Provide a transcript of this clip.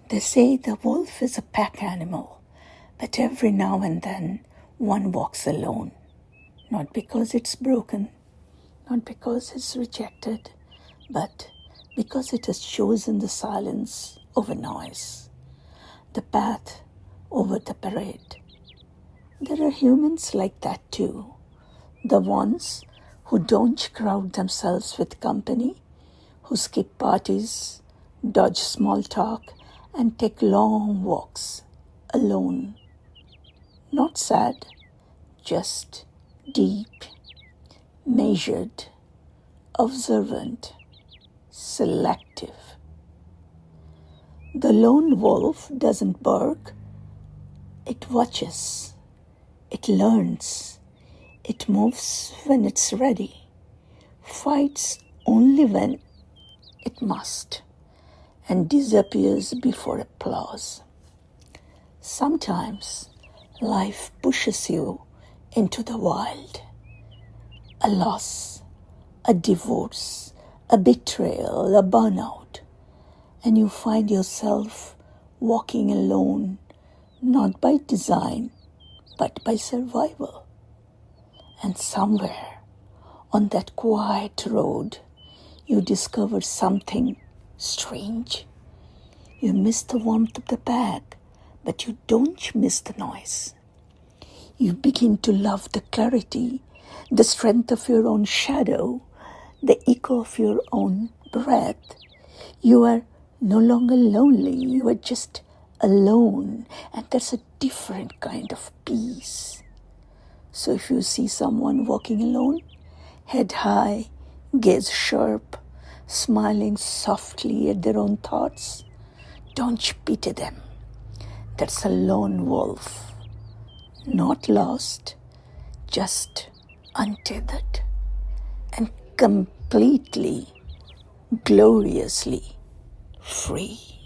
They say the wolf is a pack animal, but every now and then one walks alone. Not because it's broken, not because it's rejected, but because it has chosen the silence over noise, the path over the parade. There are humans like that too, the ones who don't crowd themselves with company, who skip parties, dodge small talk, and take long walks alone. Not sad, just deep, measured, observant, selective. The lone wolf doesn't bark, it watches, it learns, it moves when it's ready, fights only when it must, and disappears before applause. Sometimes life pushes you into the wild. A loss, a divorce, a betrayal, a burnout, and you find yourself walking alone, not by design, but by survival. And somewhere on that quiet road, you discover something strange. You miss the warmth of the pack, but you don't miss the noise. You begin to love the clarity, the strength of your own shadow, the echo of your own breath. You are no longer lonely, you are just alone, and that's a different kind of peace. So if you see someone walking alone, head high, gaze sharp, smiling softly at their own thoughts, don't pity them. That's a lone wolf, not lost, just untethered and completely, gloriously free.